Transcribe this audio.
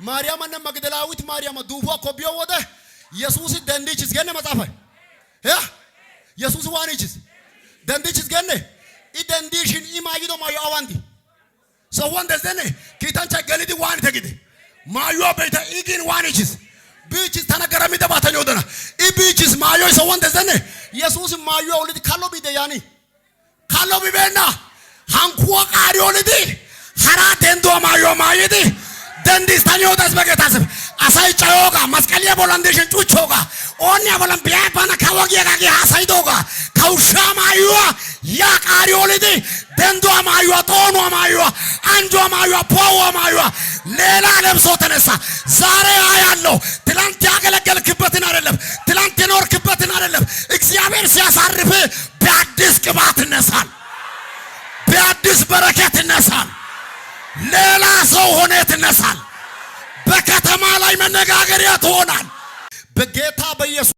ማርያም እና መግደላዊት ማርያም ዱፋ ኮቢዮ ወደ ኢየሱስ ደንዲችስ ገነ መጻፈ ኢየሱስ ዋንችስ ደንዲችስ ገነ ኢደንዲሽን ኢማይዶ ማዩ አዋንዲ ሰዋን ደዘነ ኪታንቻ ገሊዲ ዋን ተግዲ ማዩ በይታ ኢጊን ዋንችስ ቢችስ ተነገረሚ ደባተኞ ደና ኢቢችስ ማዩ ሰዋን ደዘነ ኢየሱስ ማዩ ወልዲ ካሎ ቢደ ያኒ ካሎ ቢበና ሃንኩዋ ቃሪ ወልዲ ሐራ ደንዶ ማዩ ማይዲ ደንዲስ ታኒዮ ዳስ በገታስ አሳይ ጫዮጋ መስቀልያ ቦላንዴሽን ጩቾጋ ኦኒያ ቦላን ቢያባና ካወጊያ ጋጊ አሳይ ዶጋ ካውሻ ማዩ ያ ቃሪ ወልዲ ደንዶ ማዩ ጦኖ ማዩ አንጆ ማዩ ፖዎ ማዩ ሌላ ለብሶ ተነሳ ዛሬ ያያለው ትላንት ያገለገልክበትን አይደለም ትላንት የኖርክበትን አይደለም እግዚአብሔር ሲያሳርፍ በአዲስ ቅባት ይነሳል በአዲስ በረከት ይነሳል ሌላ ሰው ሆነ ይነሳል በከተማ ላይ መነጋገሪያ ትሆናል በጌታ በኢየሱስ